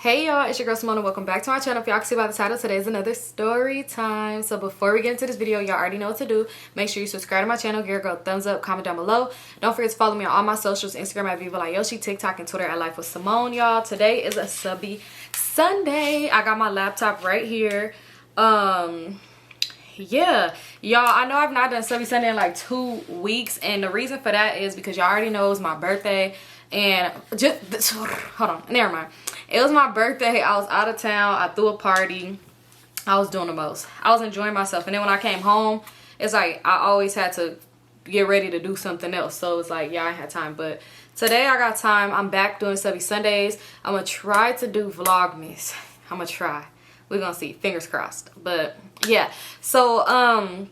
Hey y'all, it's your girl Symone. Welcome back to my channel. If y'all can see by the title, today is another story time. So before we get into this video, y'all already know what to do. Make sure you subscribe to my channel, give a girl a thumbs up, comment down below. Don't forget to follow me on all my socials, Instagram at Vivalayoshii, TikTok and Twitter at LifeWithSymone, y'all. Today is a Subbie Sunday. I got my laptop right here. Yeah, y'all, I know I've not done Subbie Sunday in like 2 weeks, and the reason for that is because y'all already know it's my birthday. And just hold on, never mind. It was my birthday. I was out of town. I threw a party. I was doing the most. I was enjoying myself. And then when I came home, it's like I always had to get ready to do something else. So it's like, yeah, I had time. But today I got time. I'm back doing Subbie Sundays. I'm going to try to do Vlogmas. I'm going to try. We're going to see. Fingers crossed. But yeah. So,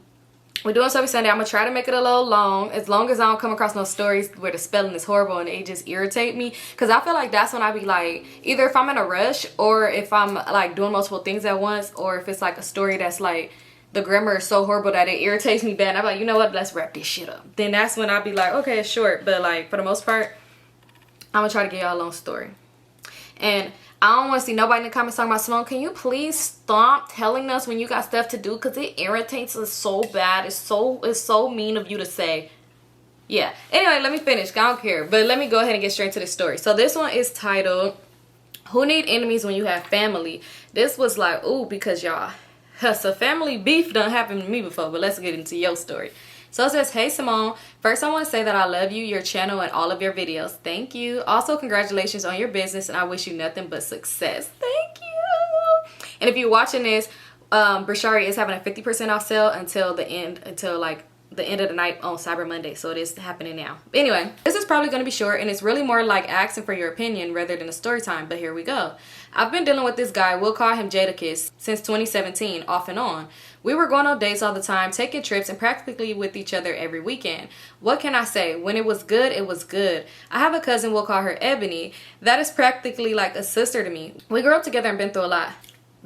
we're doing Subbie Sunday. I'm going to try to make it a little long as I don't come across no stories where the spelling is horrible and they just irritate me. Because I feel like that's when I be like, either if I'm in a rush or if I'm like doing multiple things at once, or if it's like a story that's like the grammar is so horrible that it irritates me bad. And I'm like, you know what? Let's wrap this shit up. Then that's when I'll be like, okay, it's short. But like for the most part, I'm going to try to get y'all a long story. And I don't want to see nobody in the comments talking about, Symone, can you please stop telling us when you got stuff to do? Because it irritates us so bad. It's so mean of you to say. Yeah. Anyway, let me finish. I don't care. But let me go ahead and get straight into the story. So this one is titled, Who Need Enemies When You Have Family? This was like, ooh, because y'all, so family beef done happened to me before. But let's get into your story. So it says, hey Symone, first I want to say that I love you, your channel, and all of your videos. Thank you. Also, congratulations on your business, and I wish you nothing but success. Thank you. And if you're watching this, Brishari is having a 50% off sale until the end of the night on Cyber Monday. So it is happening now. Anyway, this is probably going to be short, and it's really more like asking for your opinion rather than a story time, but here we go. I've been dealing with this guy, we'll call him Jadakiss, since 2017, off and on. We were going on dates all the time, taking trips, and practically with each other every weekend. What can I say? When it was good, it was good. I have a cousin, we'll call her Ebony, that is practically like a sister to me. We grew up together and been through a lot.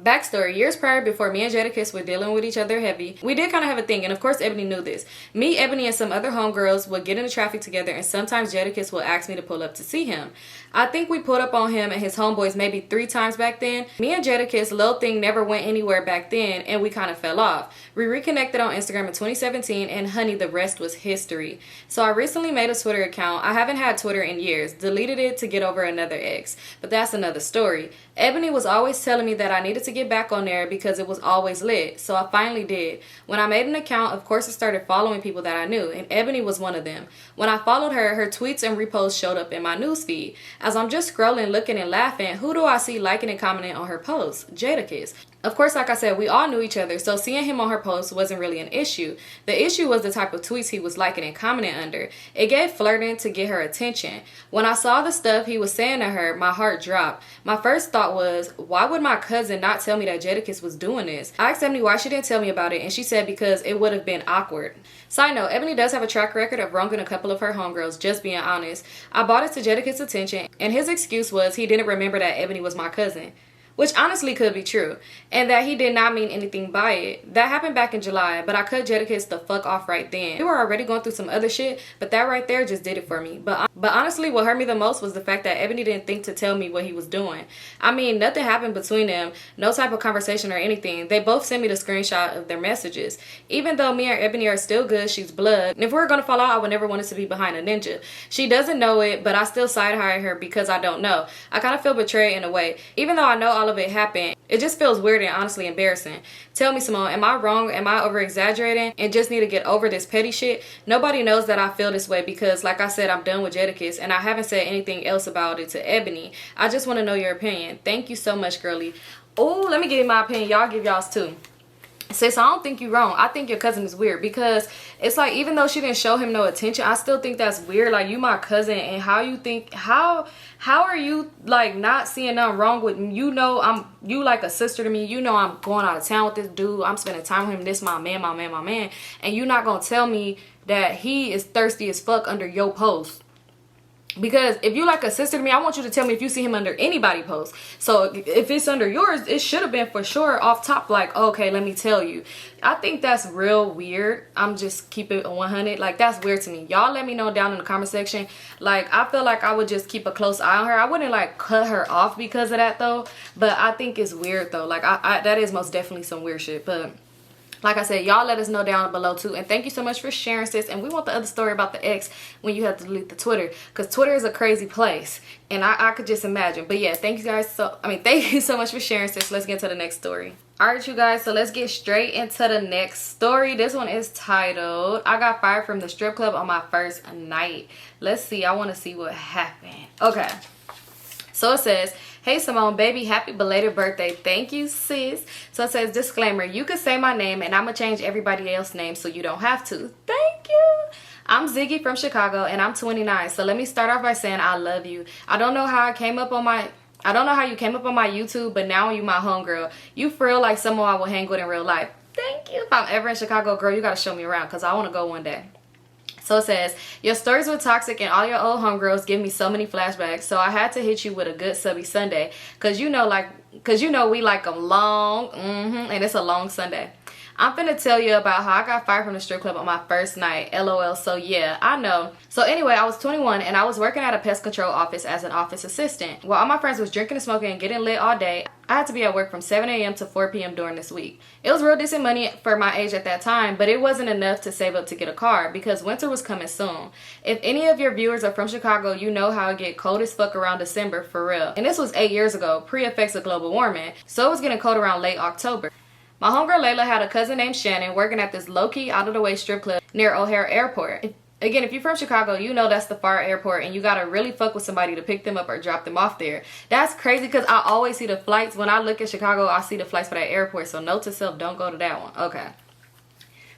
Backstory, years prior, before me and Jadakiss were dealing with each other heavy, we did kind of have a thing, and of course Ebony knew this. Me, Ebony, and some other homegirls would get into traffic together, and sometimes Jadakiss would ask me to pull up to see him. I think we pulled up on him and his homeboys maybe 3 times back then. Me and Jadakiss, little thing never went anywhere back then, and we kind of fell off. We reconnected on Instagram in 2017, and honey, the rest was history. So I recently made a Twitter account. I haven't had Twitter in years. Deleted it to get over another ex, but that's another story. Ebony was always telling me that I needed to get back on there because it was always lit, so I finally did. When I made an account, of course I started following people that I knew, and Ebony was one of them. When I followed her, her tweets and reposts showed up in my newsfeed. As I'm just scrolling, looking, and laughing, who do I see liking and commenting on her posts? Jadakiss. Of course, like I said, we all knew each other, so seeing him on her posts wasn't really an issue. The issue was the type of tweets he was liking and commenting under. It gave flirting to get her attention. When I saw the stuff he was saying to her, my heart dropped. My first thought was, why would my cousin not tell me that Jadakiss was doing this? I asked Ebony why she didn't tell me about it, and she said because it would have been awkward. Side note, Ebony does have a track record of wronging a couple of her homegirls, just being honest. I brought it to Jadakiss' attention, and his excuse was he didn't remember that Ebony was my cousin. Which honestly could be true, and that he did not mean anything by it. That happened back in July, but I cut Jadakiss the fuck off right then. We were already going through some other shit, but that right there just did it for me. But honestly, what hurt me the most was the fact that Ebony didn't think to tell me what he was doing. I mean, nothing happened between them, no type of conversation or anything. They both sent me the screenshot of their messages. Even though me and Ebony are still good, she's blood. And if we were gonna fall out, I would never want us to be behind a ninja. She doesn't know it, but I still side-eye her because I don't know. I kind of feel betrayed in a way. Even though I know all of it happened, it just feels weird and honestly embarrassing. Tell me, Symone, am I wrong? Am I over-exaggerating and just need to get over this petty shit? Nobody knows that I feel this way because, like I said, I'm done with Jadakiss and I haven't said anything else about it to Ebony. I just want to know your opinion. Thank you so much, girly. Oh, let me give you my opinion. Y'all give y'all's too. Sis, I don't think you're wrong. I think your cousin is weird because it's like, even though she didn't show him no attention, I still think that's weird. Like, you my cousin, and how you think, how are you like not seeing nothing wrong with me? You know, you like a sister to me. You know I'm going out of town with this dude. I'm spending time with him. This my man. And you not gonna tell me that he is thirsty as fuck under your post. Because if you like a sister to me, I want you to tell me if you see him under anybody post. So if it's under yours, it should have been for sure off top, like, okay, let me tell you. I think that's real weird. I'm just keep it 100. Like, that's weird to me. Y'all let me know down in the comment section. Like, I feel like I would just keep a close eye on her. I wouldn't like cut her off because of that though. But I think it's weird though. Like, that is most definitely some weird shit. But like I said, y'all let us know down below too. And thank you so much for sharing, sis. And we want the other story about the ex when you have to delete the Twitter. Because Twitter is a crazy place. And I could just imagine. But yeah, thank you guys thank you so much for sharing, sis. Let's get to the next story. Alright, you guys, so let's get straight into the next story. This one is titled, I got fired from the strip club on my first night. Let's see. I want to see what happened. Okay. So it says, hey Symone, baby, happy belated birthday. Thank you, sis. So it says, disclaimer, you could say my name and I'm going to change everybody else's name so you don't have to. Thank you. I'm Ziggy from Chicago and I'm 29. So let me start off by saying I love you. I don't know how you came up on my YouTube, but now you my homegirl. You feel like someone I will hang with in real life. Thank you. If I'm ever in Chicago, girl, you got to show me around because I want to go one day. So it says, your stories were toxic and all your old homegirls give me so many flashbacks. So I had to hit you with a good Subbie Sunday. Cause you know we like them long. And it's a long Sunday. I'm finna tell you about how I got fired from the strip club on my first night. LOL. So yeah, I know. So anyway, I was 21 and I was working at a pest control office as an office assistant. While all my friends was drinking and smoking and getting lit all day, I had to be at work from 7 a.m. to 4 p.m. during this week. It was real decent money for my age at that time, but it wasn't enough to save up to get a car because winter was coming soon. If any of your viewers are from Chicago, you know how it get cold as fuck around December, for real. And this was 8 years ago, pre-effects of global warming, so it was getting cold around late October. My homegirl Layla had a cousin named Shannon working at this low-key, out-of-the-way strip club near O'Hare Airport. Again, if you're from Chicago, you know that's the far airport and you gotta really fuck with somebody to pick them up or drop them off there. That's crazy because I always see the flights. When I look at Chicago, I see the flights for that airport. So note to self, don't go to that one. Okay.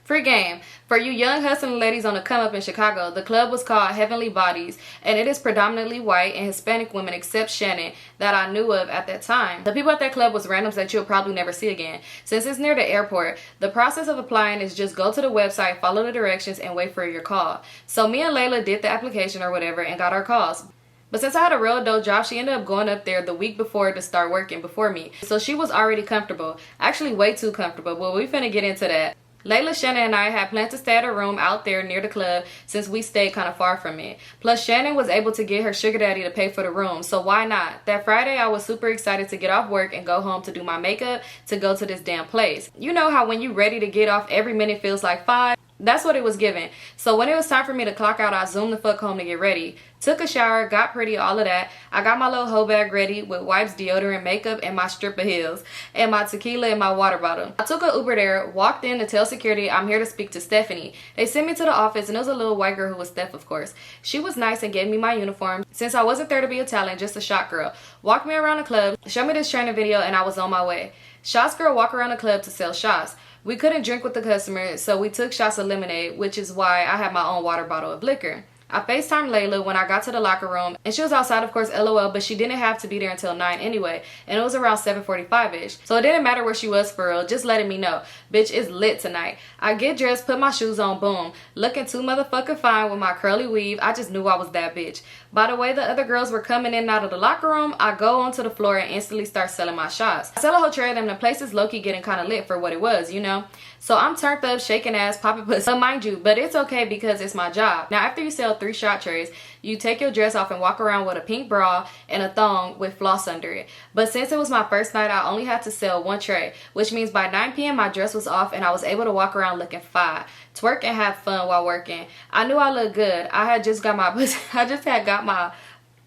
Free game. For you young hustling ladies on the come up in Chicago, the club was called Heavenly Bodies and it is predominantly white and Hispanic women except Shannon that I knew of at that time. The people at that club was randoms that you'll probably never see again. Since it's near the airport, the process of applying is just go to the website, follow the directions, and wait for your call. So me and Layla did the application or whatever and got our calls. But since I had a real dope job, she ended up going up there the week before to start working before me. So she was already comfortable. Actually way too comfortable, but we finna get into that. Layla, Shannon, and I had planned to stay at a room out there near the club since we stayed kind of far from it. Plus, Shannon was able to get her sugar daddy to pay for the room, so why not? That Friday, I was super excited to get off work and go home to do my makeup to go to this damn place. You know how when you're ready to get off, every minute feels like 5? That's what it was given. So when it was time for me to clock out, I zoomed the fuck home to get ready. Took a shower, got pretty, all of that. I got my little hoe bag ready with wipes, deodorant, makeup, and my stripper heels, and my tequila and my water bottle. I took an Uber there, walked in to tell security I'm here to speak to Stephanie. They sent me to the office, and it was a little white girl who was Steph, of course. She was nice and gave me my uniform. Since I wasn't there to be a talent, just a shot girl. Walked me around the club, showed me this training video, and I was on my way. Shots girl walk around the club to sell shots. We couldn't drink with the customers, so we took shots of lemonade, which is why I had my own water bottle of liquor. I FaceTimed Layla when I got to the locker room, and she was outside, of course, LOL, but she didn't have to be there until 9 anyway, and it was around 7:45-ish. So it didn't matter where she was for real, just letting me know. Bitch, it's lit tonight. I get dressed, put my shoes on, boom. Looking too motherfucking fine with my curly weave. I just knew I was that bitch. By the way the other girls were coming in and out of the locker room, I go onto the floor and instantly start selling my shots. I sell a whole tray of them, the place is low-key getting kind of lit for what it was, you know? So I'm turned up, shaking ass, popping pussy. But mind you, but it's okay because it's my job. Now after you sell 3 shot trays, you take your dress off and walk around with a pink bra and a thong with floss under it. But since it was my first night, I only had to sell 1 tray, which means by 9 p.m. my dress was off and I was able to walk around looking fine, twerk and have fun while working. I knew I looked good. I just had got my,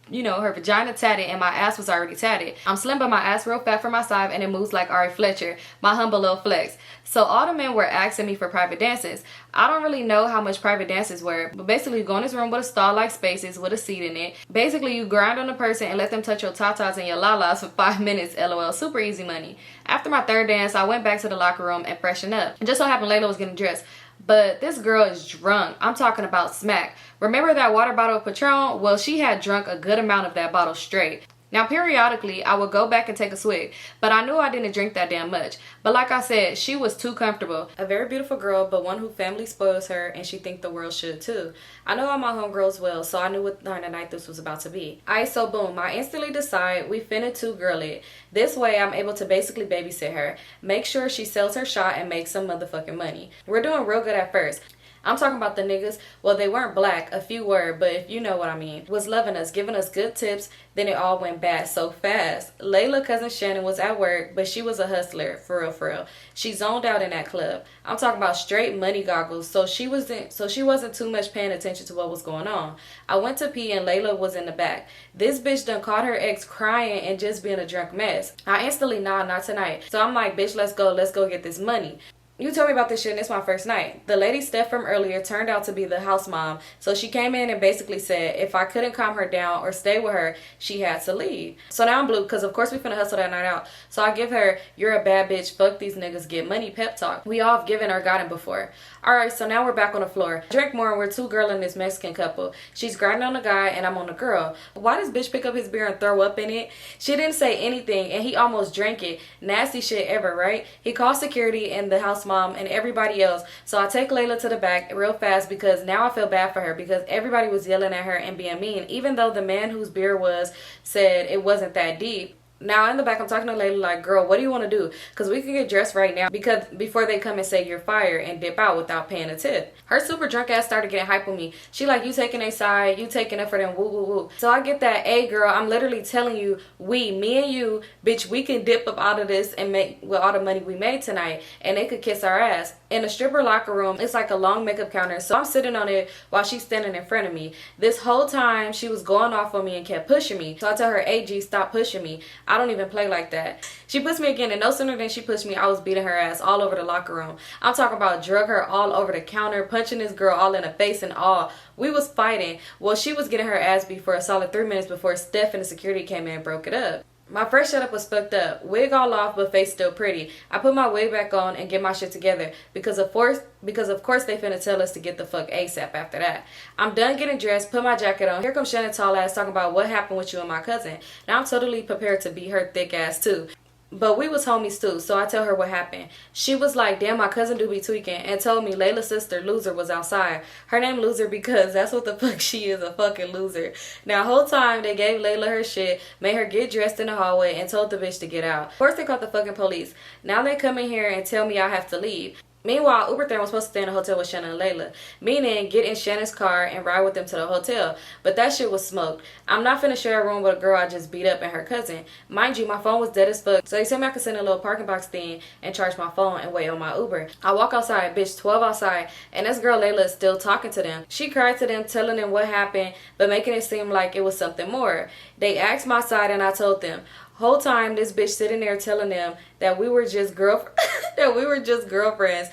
you know, her vagina tatted and my ass was already tatted. I'm slim but my ass real fat for my size and it moves like Ari Fletcher, my humble little flex. So all the men were asking me for private dances. I don't really know how much private dances were, but basically you go in this room with a stall like spaces with a seat in it. Basically you grind on the person and let them touch your tatas and your lalas for 5 minutes, LOL, super easy money. After my 3rd dance, I went back to the locker room and freshened up. It just so happened Layla was getting dressed. But this girl is drunk. I'm talking about smack. Remember that water bottle of Patron? Well, she had drunk a good amount of that bottle straight. Now, periodically, I would go back and take a swig, but I knew I didn't drink that damn much. But like I said, she was too comfortable. A very beautiful girl, but one who family spoils her, and she think the world should too. I know all my homegirls well, so I knew what kind of night this was about to be. Alright, so boom, I instantly decide we finna too girl it. This way, I'm able to basically babysit her, make sure she sells her shot, and make some motherfucking money. We're doing real good at first. I'm talking about the niggas. Well, they weren't black, a few were, but if you know what I mean. Was loving us, giving us good tips, then it all went bad so fast. Layla, cousin Shannon, was at work, but she was a hustler, for real, for real. She zoned out in that club. I'm talking about straight money goggles, so she wasn't too much paying attention to what was going on. I went to pee and Layla was in the back. This bitch done caught her ex crying and just being a drunk mess. I instantly, nah, not tonight. So I'm like, bitch, let's go get this money. You told me about this shit and it's my first night. The lady Steph from earlier turned out to be the house mom. So she came in and basically said if I couldn't calm her down or stay with her, she had to leave. So now I'm blue because of course we finna hustle that night out. So I give her, you're a bad bitch, fuck these niggas, get money pep talk. We all have given or gotten before. Alright, so now we're back on the floor. Drink more and we're two girl and this Mexican couple. She's grinding on the guy and I'm on the girl. Why does bitch pick up his beer and throw up in it? She didn't say anything and he almost drank it. Nasty shit ever, right? He called security and the house mom and everybody else. So I take Layla to the back real fast because now I feel bad for her because everybody was yelling at her and being mean, even though the man whose beer was said it wasn't that deep. Now in the back, I'm talking to Layla like, girl, what do you want to do? Because we can get dressed right now because before they come and say you're fired and dip out without paying a tip. Her super drunk ass started getting hype on me. She like, you taking a side, you taking it for them, woo, woo, woo. So I get that, hey girl, I'm literally telling you, me and you, bitch, we can dip up out of this and make with all the money we made tonight. And they could kiss our ass. In the stripper locker room, it's like a long makeup counter. So I'm sitting on it while she's standing in front of me. This whole time, she was going off on me and kept pushing me. So I tell her, hey G, stop pushing me. I don't even play like that. She pushed me again and no sooner than she pushed me, I was beating her ass all over the locker room. I'm talking about drug her all over the counter, punching this girl all in the face and all. We was fighting. Well, she was getting her ass beat for a solid 3 minutes before Steph and the security came in and broke it up. My first setup was fucked up. Wig all off, but face still pretty. I put my wig back on and get my shit together because of course they finna tell us to get the fuck ASAP after that. I'm done getting dressed, put my jacket on. Here comes Shannon tall ass talking about what happened with you and my cousin. Now I'm totally prepared to beat her thick ass too. But we was homies too, so I tell her what happened. She was like, damn, my cousin do be tweaking, and told me Layla's sister, Loser, was outside. Her name Loser because that's what the fuck she is, a fucking loser. Now, whole time, they gave Layla her shit, made her get dressed in the hallway, and told the bitch to get out. Of course, they called the fucking police. Now they come in here and tell me I have to leave. Meanwhile, Uber Thern was supposed to stay in the hotel with Shannon and Layla. Meaning, get in Shannon's car and ride with them to the hotel. But that shit was smoked. I'm not finna share a room with a girl I just beat up and her cousin. Mind you, my phone was dead as fuck. So they told me I could send a little parking box thing and charge my phone and wait on my Uber. I walk outside, bitch, 12 outside. And this girl Layla is still talking to them. She cried to them, telling them what happened, but making it seem like it was something more. They asked my side and I told them. Whole time this bitch sitting there telling them that we were just girlfriends.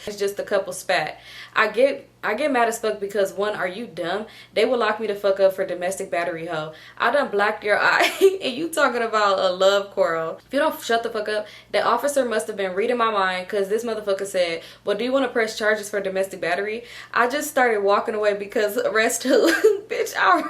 It's just a couple spat. I get mad as fuck because one, are you dumb? They would lock me the fuck up for domestic battery, hoe. I done blacked your eye and you talking about a love quarrel. If you don't shut the fuck up, the officer must have been reading my mind because this motherfucker said, well, do you want to press charges for domestic battery? I just started walking away because arrest who? Bitch, I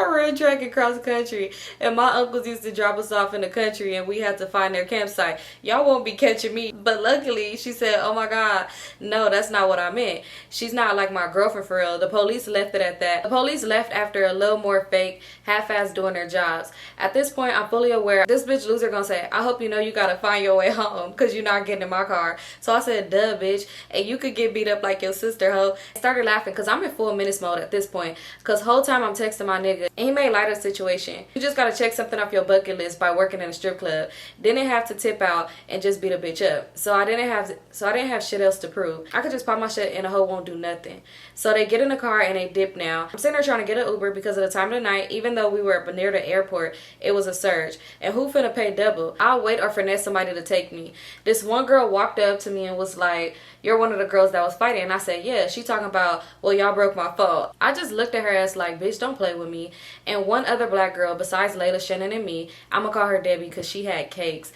ran track across the country and my uncles used to drop us off in the country and we had to find their campsite. Y'all won't be catching me. But luckily she said, oh my god, no, that's not what I meant. She's not like my girlfriend for real. The police left it at that. The police left after a little more fake, half-ass doing their jobs. At this point, I'm fully aware this bitch Loser gonna say, I hope you know you gotta find your way home because you're not getting in my car. So I said, duh, bitch, and you could get beat up like your sister, hoe. I started laughing because I'm in full menace mode at this point because whole time I'm texting my nigga and he made light of the situation. You just gotta check something off your bucket list by working in a strip club. Didn't have to tip out and just beat a bitch up. So I didn't have shit else to prove. I could just pop my shit and a hoe won't do nothing. So they get in the car and they dip now. I'm sitting there trying to get an Uber because of the time of the night. Even though we were near the airport, it was a surge. And who finna pay double? I'll wait or finesse somebody to take me. This one girl walked up to me and was like, you're one of the girls that was fighting. And I said, yeah. She talking about, well, y'all broke my phone. I just looked at her ass like, bitch, don't play with me. And one other black girl besides Layla, Shannon, and me, I'm gonna call her Debbie because she had cakes.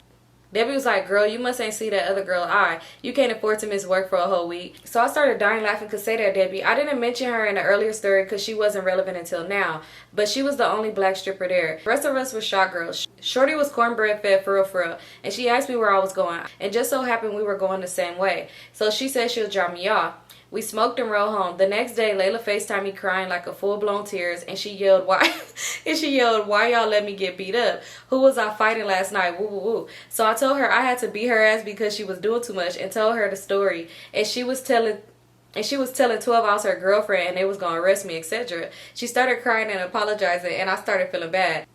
Debbie was like, girl, you must ain't see that other girl eye. You can't afford to miss work for a whole week. So I started dying laughing because say that, Debbie. I didn't mention her in the earlier story because she wasn't relevant until now. But she was the only black stripper there. The rest of us were shot girls. Shorty was cornbread fed for real. And she asked me where I was going. And just so happened we were going the same way. So she said she'll drop me off. We smoked and rode home. The next day, Layla FaceTimed me crying like a full-blown tears, and she yelled, "Why?" and she yelled, "Why y'all let me get beat up? Who was I fighting last night? Woo woo woo." So I told her I had to beat her ass because she was doing too much, and told her the story. And she was telling 12 I was her girlfriend and they was gonna arrest me, etc. She started crying and apologizing, and I started feeling bad.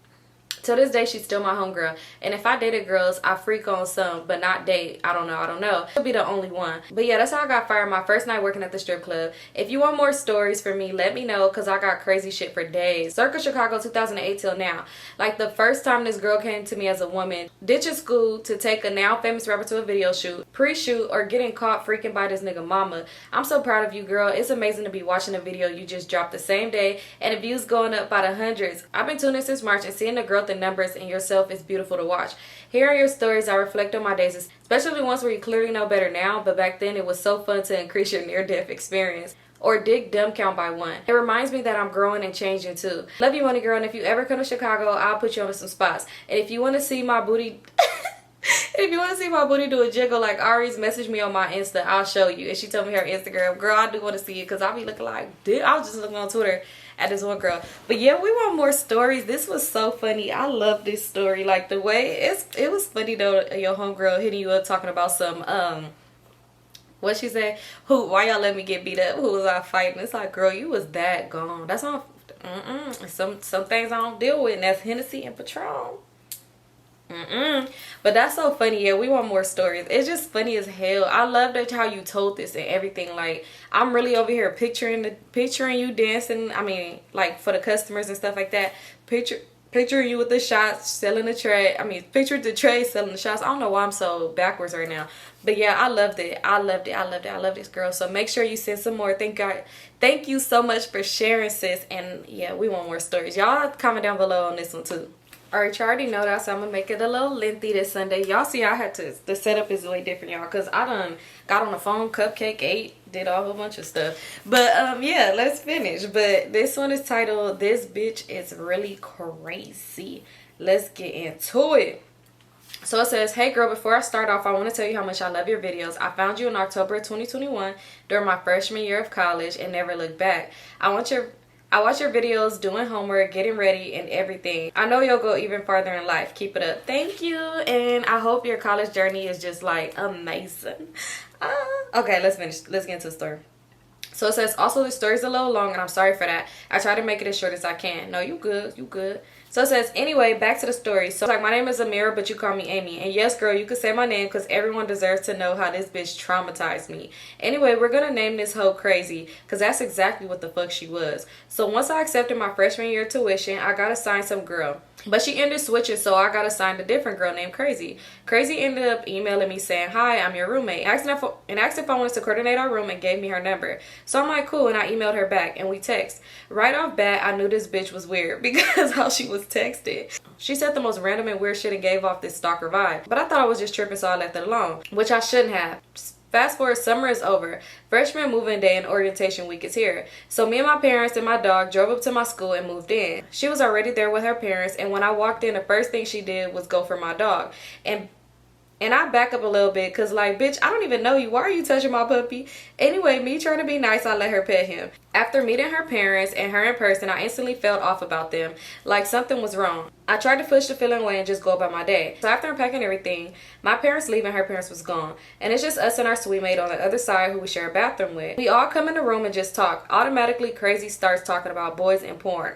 To this day, she's still my homegirl. And if I dated girls, I freak on some, but not date. I don't know. She'll be the only one. But yeah, that's how I got fired my first night working at the strip club. If you want more stories for me, let me know, because I got crazy shit for days. Circa Chicago 2008 till now. Like the first time this girl came to me as a woman, ditching school to take a now famous rapper to a video shoot, pre-shoot, or getting caught freaking by this nigga mama. I'm so proud of you, girl. It's amazing to be watching a video you just dropped the same day and the views going up by the hundreds. I've been tuning since March, and seeing the growth in numbers in yourself is beautiful to watch. Hearing your stories, I reflect on my days, especially ones where you clearly know better now, but back then it was so fun to increase your near-death experience or dig dumb count by 1. It reminds me that I'm growing and changing too. Love you, money girl, and if you ever come to Chicago, I'll put you on some spots. And if you want to see my booty if you want to see my booty do a jiggle like Ari's, message me on my Insta. I'll show you. And she told me her Instagram. Girl, I do want to see it because I'll be looking like, dude, I was just looking on Twitter at this one girl. But yeah, we want more stories. This was so funny. I love this story. Like the way it was funny though, your homegirl hitting you up talking about some what she said, why y'all let me get beat up? Who was I fighting? It's like, girl, you was that gone. That's all. Some things I don't deal with, and that's Hennessy and Patron. But that's so funny. Yeah, we want more stories. It's just funny as hell. I love that how you told this and everything. Like, I'm really over here picturing you dancing. I mean, like for the customers and stuff like that. Picturing you with the shots, selling the tray. I mean, picture the tray selling the shots. I don't know why I'm so backwards right now. But yeah, I loved it. I love this girl. So make sure you send some more. Thank you so much for sharing, sis. And yeah, we want more stories. Y'all comment down below on this one too. Alright, you already know that, so I'm gonna make it a little lengthy this Sunday. Y'all see I had to, the setup is way different, y'all, because I done got on the phone, cupcake, ate, did a whole bunch of stuff. But yeah, let's finish. But this one is titled, This Bitch Is Really Crazy. Let's get into it. So it says, hey girl, before I start off, I want to tell you how much I love your videos. I found you in October of 2021 during my freshman year of college and never looked back. I watch your videos, doing homework, getting ready, and everything. I know you'll go even farther in life. Keep it up. Thank you. And I hope your college journey is just like amazing. Okay, let's finish. Let's get into the story. So it says, also the story's a little long and I'm sorry for that. I try to make it as short as I can. No, you good. You good. So it says, anyway, back to the story. So it's like, my name is Amira, but you call me Amy. And yes, girl, you could say my name because everyone deserves to know how this bitch traumatized me. Anyway, we're going to name this hoe Crazy because that's exactly what the fuck she was. So once I accepted my freshman year tuition, I got assigned some girl. But she ended switching, so I got assigned a different girl named Crazy. Crazy ended up emailing me saying, hi, I'm your roommate, and asked if I wanted to coordinate our room and gave me her number. So I'm like, cool, and I emailed her back, and we text. Right off bat, I knew this bitch was weird because how she was texted. She said the most random and weird shit and gave off this stalker vibe. But I thought I was just tripping, so I left it alone, which I shouldn't have. Fast forward, summer is over. Freshman move-in day and orientation week is here. So me and my parents and my dog drove up to my school and moved in. She was already there with her parents, and when I walked in, the first thing she did was go for my dog. And I back up a little bit because, like, bitch, I don't even know you. Why are you touching my puppy? Anyway, me trying to be nice, I let her pet him. After meeting her parents and her in person, I instantly felt off about them. Like something was wrong. I tried to push the feeling away and just go about my day. So after unpacking everything, my parents leaving, her parents was gone. And it's just us and our suite mate on the other side who we share a bathroom with. We all come in the room and just talk. Automatically, Crazy starts talking about boys and porn.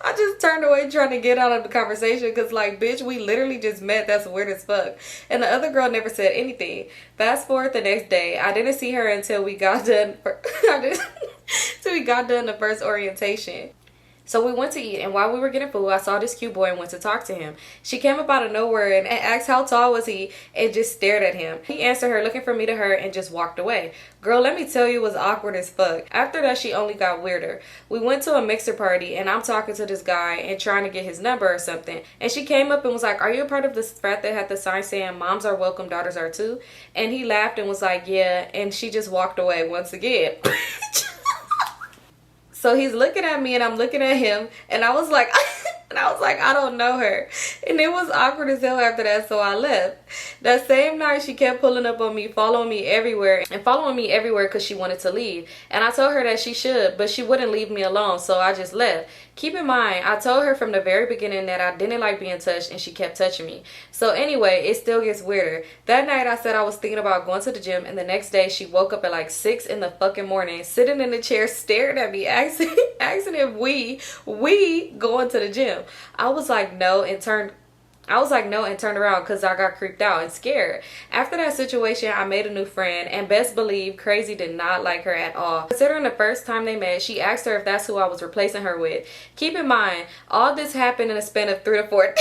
I just turned away trying to get out of the conversation because, like, bitch, we literally just met. That's weird as fuck. And the other girl never said anything. Fast forward the next day, I didn't see her until we got done. Till we got done the first orientation. So we went to eat, and while we were getting food, I saw this cute boy and went to talk to him. She came up out of nowhere and asked how tall was he, and just stared at him. He answered her, looking from me to her, and just walked away. Girl, let me tell you, it was awkward as fuck. After that, she only got weirder. We went to a mixer party, and I'm talking to this guy and trying to get his number or something. And she came up and was like, are you a part of this frat that had the sign saying, moms are welcome, daughters are too? And he laughed and was like, yeah, and she just walked away once again. So he's looking at me and I'm looking at him, and I was like, I don't know her. And it was awkward as hell after that, so I left. That same night, she kept pulling up on me, following me everywhere because she wanted to leave. And I told her that she should, but she wouldn't leave me alone, so I just left. Keep in mind, I told her from the very beginning that I didn't like being touched, and she kept touching me. So anyway, it still gets weirder. That night, I said I was thinking about going to the gym, and the next day, she woke up at like 6 in the fucking morning, sitting in the chair, staring at me, asking if we going to the gym. I was like, no, and turned around because I got creeped out and scared. After that situation, I made a new friend, and best believe Crazy did not like her at all. Considering the first time they met, she asked her if that's who I was replacing her with. Keep in mind, all this happened in a span of 3 to 4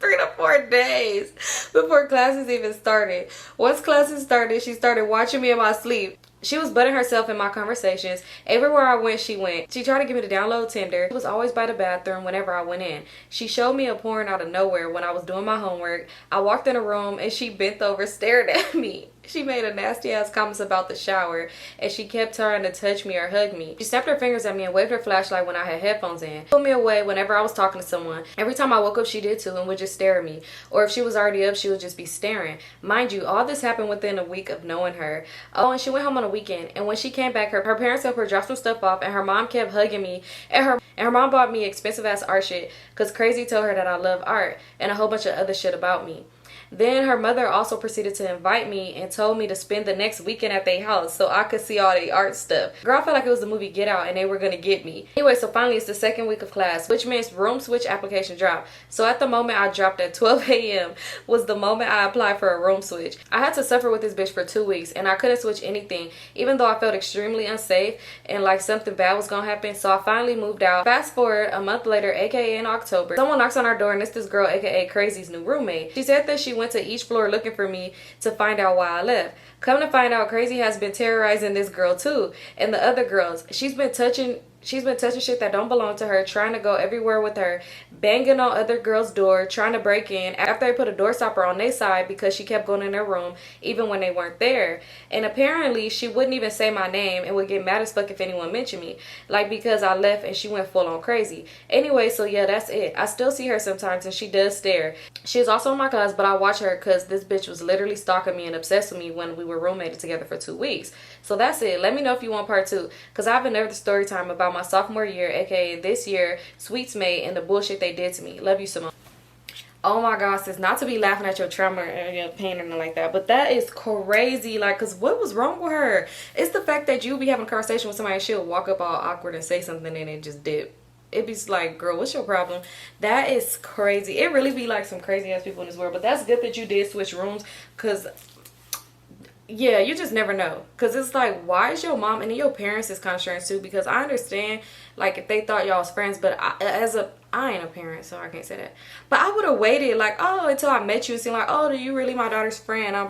3 to 4 days before classes even started. Once classes started, she started watching me in my sleep. She was butting herself in my conversations. Everywhere I went, she went. She tried to get me to download Tinder. She was always by the bathroom whenever I went in. She showed me a porn out of nowhere when I was doing my homework. I walked in a room and she bent over, stared at me. She made a nasty ass comments about the shower, and she kept trying to touch me or hug me. She snapped her fingers at me and waved her flashlight when I had headphones in. She pulled me away whenever I was talking to someone. Every time I woke up, she did too and would just stare at me. Or if she was already up, she would just be staring. Mind you, all this happened within a week of knowing her. Oh, and she went home on a weekend, and when she came back, her parents helped her drop some stuff off, and her mom kept hugging me, and her mom bought me expensive ass art shit because Crazy told her that I love art and a whole bunch of other shit about me. Then her mother also proceeded to invite me and told me to spend the next weekend at their house so I could see all the art stuff. Girl, I felt like it was the movie Get Out and they were gonna get me. Anyway, so finally it's the second week of class, which means room switch application dropped. So at the moment I dropped at 12 a.m. was the moment I applied for a room switch. I had to suffer with this bitch for 2 weeks and I couldn't switch anything, even though I felt extremely unsafe and like something bad was gonna happen. So I finally moved out. Fast forward a month later, aka in October, someone knocks on our door and it's this girl, aka Crazy's new roommate. She said that she went to each floor looking for me to find out why I left. Come to find out, Crazy has been terrorizing this girl too and the other girls. She's been touching shit that don't belong to her, trying to go everywhere with her, banging on other girls' door, trying to break in after they put a door stopper on their side because she kept going in their room even when they weren't there. And apparently she wouldn't even say my name and would get mad as fuck if anyone mentioned me, like because I left and she went full on crazy. Anyway, so yeah, that's it. I still see her sometimes and she does stare. She is also in my class, but I watch her because this bitch was literally stalking me and obsessed with me when we were roommated together for 2 weeks. So that's it. Let me know if you want part 2 because I have another story time about my sophomore year, aka this year, Sweets Mate, and the bullshit they did to me. Love you, Symone. Oh my gosh, sis, not to be laughing at your trauma or your pain or anything like that, but that is crazy. Like, cause what was wrong with her? It's the fact that you be having a conversation with somebody and she'll walk up all awkward and say something and it just dip. It be like, girl, what's your problem? That is crazy. It really be like some crazy ass people in this world, but that's good that you did switch rooms, cause yeah, you just never know. Because it's like, why is your mom and then your parents is kind of strange too? Because I understand, like, if they thought y'all was friends, but I ain't a parent, so I can't say that. But I would have waited, like, oh, until I met you and seen, like, oh, are you really my daughter's friend?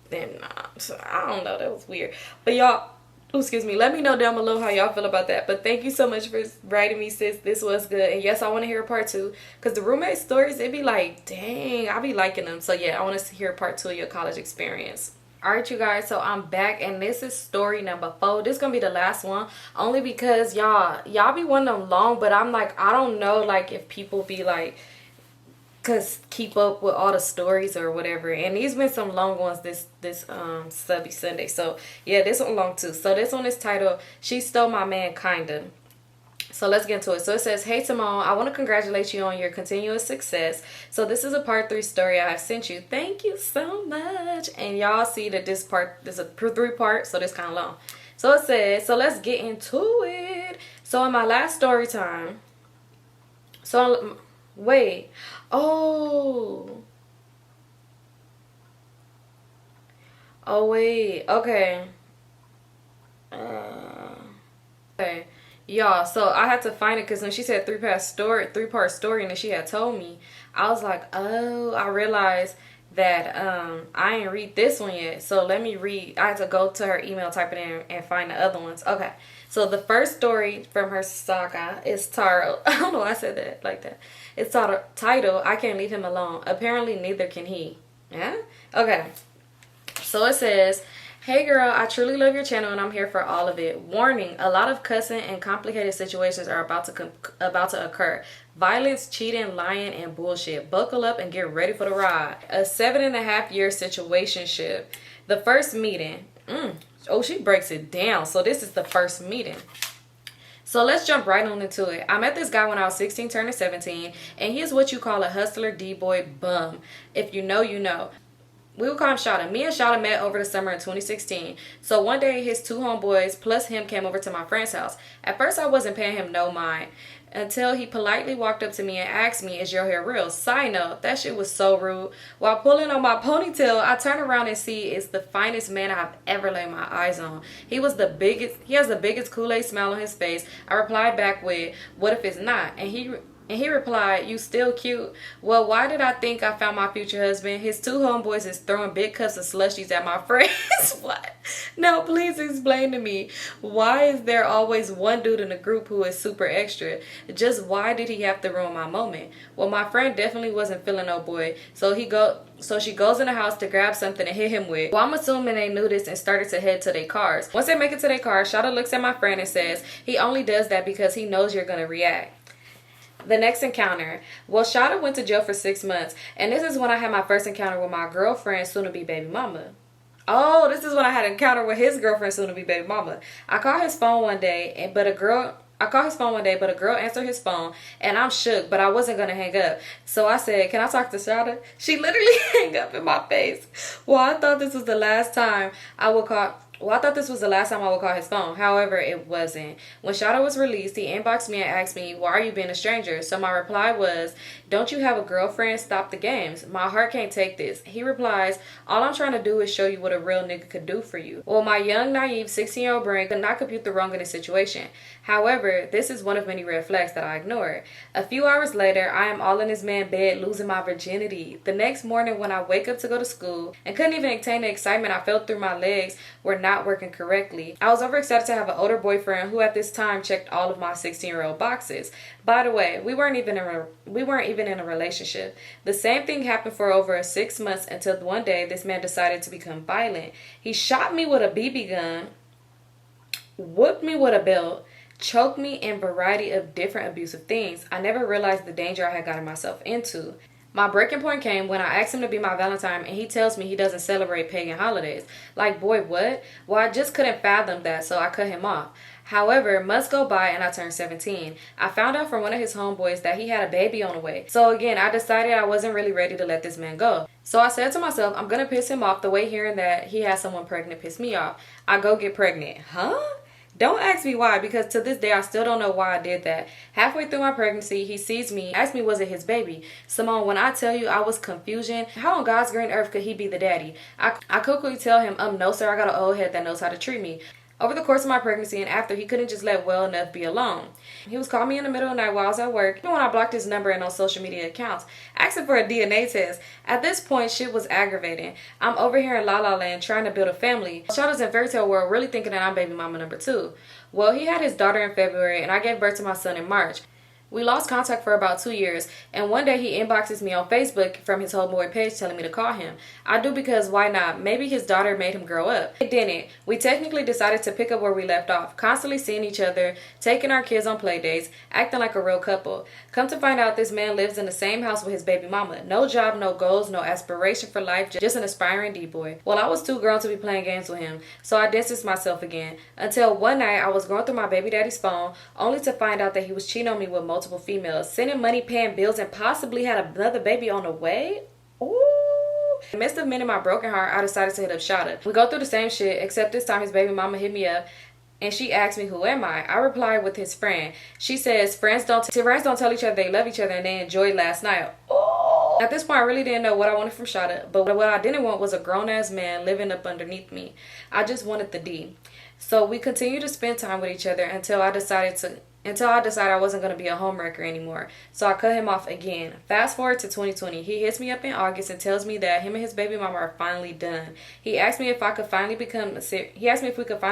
Then, so I don't know. That was weird. But y'all, excuse me, let me know down below how y'all feel about that. But thank you so much for writing me, sis. This was good. And yes, I want to hear part 2. Because the roommate stories, it be like, dang, I be liking them. So yeah, I want to hear part 2 of your college experience. Alright, you guys, so I'm back and this is story number 4. This is gonna be the last one, only because y'all be wanting them long, but I'm like, I don't know, like, if people be like, cause keep up with all the stories or whatever. And these been some long ones this Subbie Sunday. So yeah, this one long too. So this one is titled She Stole My Man Kinda. So let's get into it. So it says, hey Symone, I want to congratulate you on your continuous success. So this is a part 3 story I have sent you. Thank you so much. And y'all see that this is a 3 part, so this kind of long. So it says, so let's get into it. So in my last story time, wait, oh wait, okay. Okay. Y'all, so I had to find it because when she said three-part story, and then she had told me, I was like, oh, I realized that I ain't read this one yet. So let me read. I had to go to her email, type it in, and find the other ones. Okay, so the first story from her saga is titled, I don't know why I said that like that. It's titled, I Can't Leave Him Alone. Apparently neither can he. Yeah? Okay. So it says, hey girl, I truly love your channel and I'm here for all of it. Warning, a lot of cussing and complicated situations are about to occur. Violence, cheating, lying, and bullshit. Buckle up and get ready for the ride. A 7.5-year situationship. The first meeting. Oh, she breaks it down. So this is the first meeting. So let's jump right on into it. I met this guy when I was 16 turning 17, and he is what you call a hustler, D-boy, bum. If you know, you know. We would call him Shada. Me and Shada met over the summer in 2016. So one day, his 2 homeboys plus him came over to my friend's house. At first, I wasn't paying him no mind until he politely walked up to me and asked me, is your hair real? Side note, that shit was so rude. While pulling on my ponytail, I turn around and see it's the finest man I've ever laid my eyes on. He has the biggest Kool-Aid smile on his face. I replied back with, what if it's not? And he replied, you still cute. Well, why did I think I found my future husband? His 2 homeboys is throwing big cups of slushies at my friends. What? Now, please explain to me, why is there always one dude in the group who is super extra? Just why did he have to ruin my moment? Well, my friend definitely wasn't feeling no boy. So she goes in the house to grab something to hit him with. Well, I'm assuming they knew this and started to head to their cars. Once they make it to their car, Shada looks at my friend and says, he only does that because he knows you're going to react. The next encounter. Well, Shada went to jail for 6 months. And this is when I had my first encounter with my girlfriend, soon-to-be baby mama. Oh, this is when I had an encounter with his girlfriend, soon-to-be baby mama. I called his phone one day, but a girl answered his phone, and I'm shook, but I wasn't going to hang up. So I said, can I talk to Shada? She literally hung up in my face. Well, I thought this was the last time I would call his phone. However, it wasn't. When Shada was released, he inboxed me and asked me, why are you being a stranger? So my reply was, don't you have a girlfriend? Stop the games. My heart can't take this. He replies, all I'm trying to do is show you what a real nigga could do for you. Well, my young, naive 16-year-old brain could not compute the wrong in this situation. However, this is one of many red flags that I ignored. A few hours later, I am all in this man's bed losing my virginity. The next morning when I wake up to go to school and couldn't even contain the excitement I felt through my legs were not working correctly. I was overexcited to have an older boyfriend who at this time checked all of my 16-year-old boxes. By the way, we weren't even in a relationship. The same thing happened for over 6 months until one day this man decided to become violent. He shot me with a BB gun, whooped me with a belt, choked me, and a variety of different abusive things. I never realized the danger I had gotten myself into. My breaking point came when I asked him to be my Valentine and he tells me he doesn't celebrate pagan holidays. Like, boy, what? Well, I just couldn't fathom that, so I cut him off. However, months go by and I turned 17. I found out from one of his homeboys that he had a baby on the way. So again, I decided I wasn't really ready to let this man go. So I said to myself, I'm going to piss him off the way hearing that he has someone pregnant pissed me off. I go get pregnant. Huh? Don't ask me why, because to this day, I still don't know why I did that. Halfway through my pregnancy, he sees me, asks me, was it his baby? Symone, when I tell you I was confusion, how on God's green earth could he be the daddy? I quickly tell him, no sir, I got an old head that knows how to treat me. Over the course of my pregnancy and after, he couldn't just let well enough be alone. He was calling me in the middle of the night while I was at work, even when I blocked his number and on social media accounts, asking for a DNA test. At this point, shit was aggravating. I'm over here in La La Land trying to build a family. Shada's in fairy tale world really thinking that I'm baby mama number 2. Well, he had his daughter in February and I gave birth to my son in March. We lost contact for about 2 years, and one day he inboxes me on Facebook from his homeboy page telling me to call him. I do because why not? Maybe his daughter made him grow up. It didn't. We technically decided to pick up where we left off, constantly seeing each other, taking our kids on play dates, acting like a real couple. Come to find out, this man lives in the same house with his baby mama. No job, no goals, no aspiration for life, just an aspiring D-boy. Well, I was too grown to be playing games with him, so I distanced myself again. Until one night I was going through my baby daddy's phone, only to find out that he was cheating on me with multiple females, sending money, paying bills, and possibly had another baby on the way. Ooh. In the midst of mending my broken heart, I decided to hit up Shada. We go through the same shit, except this time his baby mama hit me up and she asked me, who am I? I replied with his friend. She says, friends don't tell each other they love each other and they enjoyed last night. Oh, At this point, I really didn't know what I wanted from Shada, but what I didn't want was a grown-ass man living up underneath me. I just wanted the D. So we continued to spend time with each other until I decided I wasn't going to be a homewrecker anymore. So I cut him off again. Fast forward to 2020. He hits me up in August and tells me that him and his baby mama are finally done. He asked me if we could finally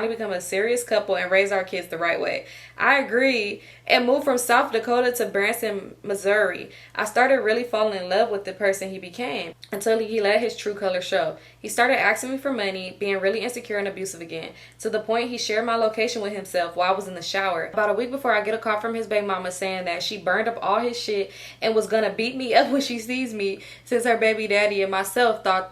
become a serious couple and raise our kids the right way. I agreed and moved from South Dakota to Branson, Missouri. I started really falling in love with the person he became until he let his true colors show. He started asking me for money, being really insecure and abusive again, to the point he shared my location with himself while I was in the shower. About a week before, I get a call from his baby mama saying that she burned up all his shit and was gonna beat me up when she sees me, since her baby daddy and myself thought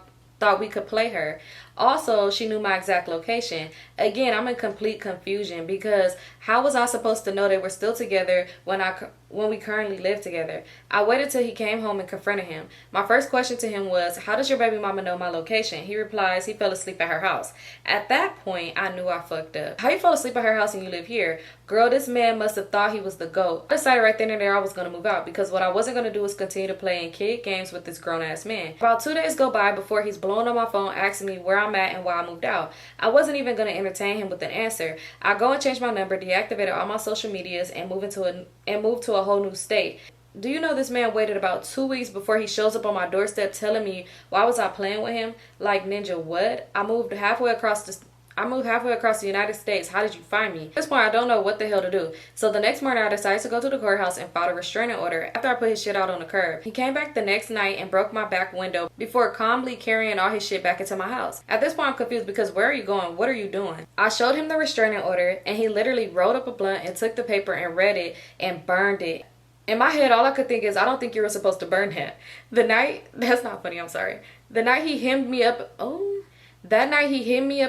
we could play her. Also, she knew my exact location. Again, I'm in complete confusion because how was I supposed to know they were still together when we currently live together? I waited till he came home and confronted him. My first question to him was, how does your baby mama know my location? He replies he fell asleep at her house. At that point, I knew I fucked up. How you fall asleep at her house and you live here? Girl, this man must have thought he was the GOAT. I decided right then and there I was going to move out because what I wasn't going to do was continue to play in kid games with this grown-ass man. About 2 days go by before he's blowing on my phone asking me where I'm at and why I moved out. I wasn't even going to entertain him with an answer. I go and change my number, deactivated all my social medias, and moved to a whole new state. Do you know this man waited about 2 weeks before he shows up on my doorstep telling me why was I playing with him? Like, ninja, what? I moved halfway across the United States. How did you find me? At this point, I don't know what the hell to do. So the next morning, I decided to go to the courthouse and file a restraining order after I put his shit out on the curb. He came back the next night and broke my back window before calmly carrying all his shit back into my house. At this point, I'm confused because where are you going? What are you doing? I showed him the restraining order and he literally rolled up a blunt and took the paper and read it and burned it. In my head, all I could think is, I don't think you were supposed to burn that. That's not funny, I'm sorry. That night he hemmed me up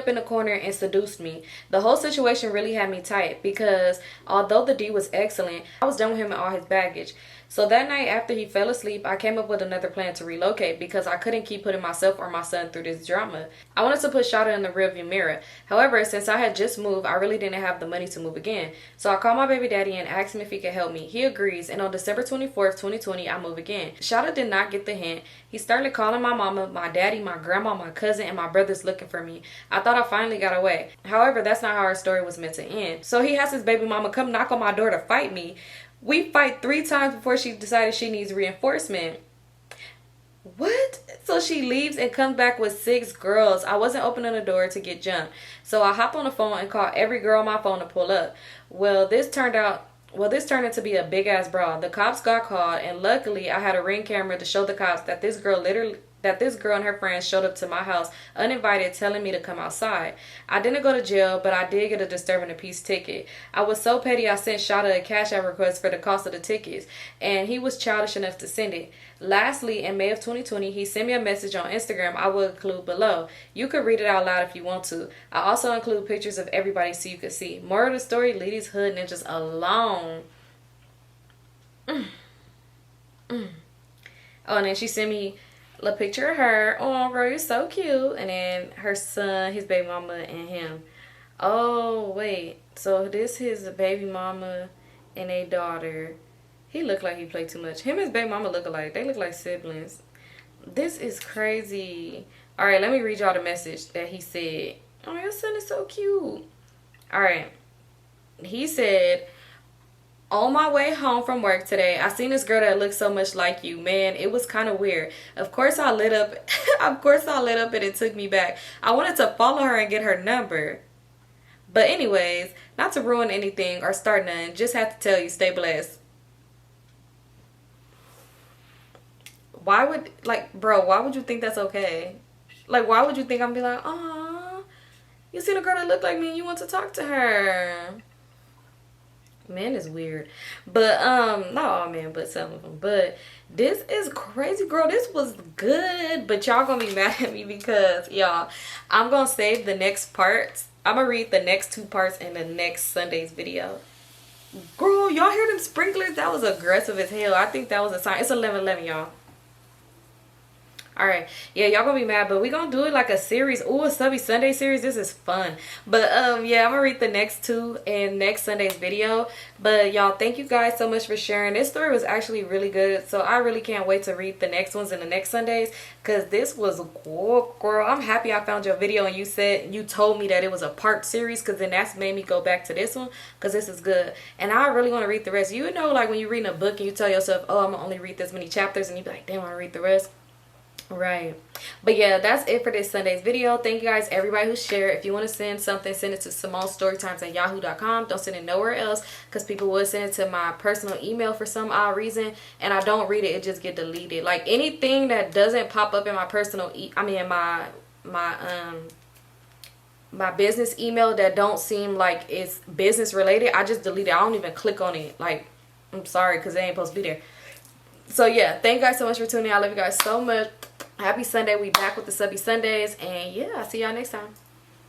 in the corner and seduced me. The whole situation really had me tight because although the D was excellent, I was done with him and all his baggage. So that night after he fell asleep, I came up with another plan to relocate because I couldn't keep putting myself or my son through this drama. I wanted to put Shada in the rearview mirror. However, since I had just moved, I really didn't have the money to move again. So I called my baby daddy and asked him if he could help me. He agrees, and on December 24th, 2020, I move again. Shada did not get the hint. He started calling my mama, my daddy, my grandma, my cousin, and my brothers looking for me. I thought I finally got away. However, that's not how our story was meant to end. So he has his baby mama come knock on my door to fight me. We fight 3 times before she decided she needs reinforcement. What? So she leaves and comes back with 6 girls. I wasn't opening the door to get jumped. So I hop on the phone and call every girl on my phone to pull up. This turned into be a big ass brawl. The cops got called, and luckily I had a Ring camera to show the cops that this girl and her friends showed up to my house uninvited, telling me to come outside. I didn't go to jail, but I did get a disturbing the peace ticket. I was so petty I sent Shada a cash out request for the cost of the tickets, and he was childish enough to send it. Lastly, in May of 2020, he sent me a message on Instagram I will include below. You could read it out loud if you want to. I also include pictures of everybody so you can see. Moral of the story, leave these hood ninjas alone. Oh, and then she sent me a picture of her. Oh, girl, you're so cute. And then her son, his baby mama, and him. Oh, wait. So this his baby mama and a daughter. He looked like he played too much. Him and his baby mama look alike. They look like siblings. This is crazy. All right, let me read y'all the message that he said. Oh, your son is so cute. All right. He said, on my way home from work today, I seen this girl that looked so much like you. Man, it was kind of weird. Of course I lit up and it took me back. I wanted to follow her and get her number. But anyways, not to ruin anything or start none, just have to tell you, stay blessed. Why would you think that's okay? Like, why would you think I'm be like, aw, you seen a girl that looked like me and you want to talk to her? Man is weird. But not all men, but some of them. But this is crazy, girl. This was good, but y'all gonna be mad at me because y'all, I'm gonna save the next parts. I'm gonna read the next 2 parts in the next Sunday's video. Girl, y'all hear them sprinklers? That was aggressive as hell. I think that was a sign. It's 11:11, y'all. All right, yeah, y'all gonna be mad, but we gonna do it like a series. Ooh, a Subbie Sunday series. This is fun. But yeah, I'm gonna read the next two in next Sunday's video. But y'all, thank you guys so much for sharing. This story was actually really good, so I really can't wait to read the next ones in the next Sundays, because this was cool, girl. I'm happy I found your video and you told me that it was a part series, because then that's made me go back to this one, because this is good. And I really want to read the rest. You know, like when you're reading a book and you tell yourself, oh, I'm gonna only read this many chapters, and you be like, damn, I want to read the rest. Right. But yeah, that's it for this Sunday's video. Thank you guys, everybody who shared. If you want to send something, send it to Symonestorytimes@yahoo.com. Don't send it nowhere else, because people would send it to my personal email for some odd reason, and I don't read it. It just get deleted. Like anything that doesn't pop up in my personal my business email that don't seem like it's business related, I just delete it. I don't even click on it. Like, I'm sorry, because it ain't supposed to be there. So yeah, thank you guys so much for tuning in. I love you guys so much. Happy Sunday. We back with the Subbie Sundays. And yeah, I'll see y'all next time.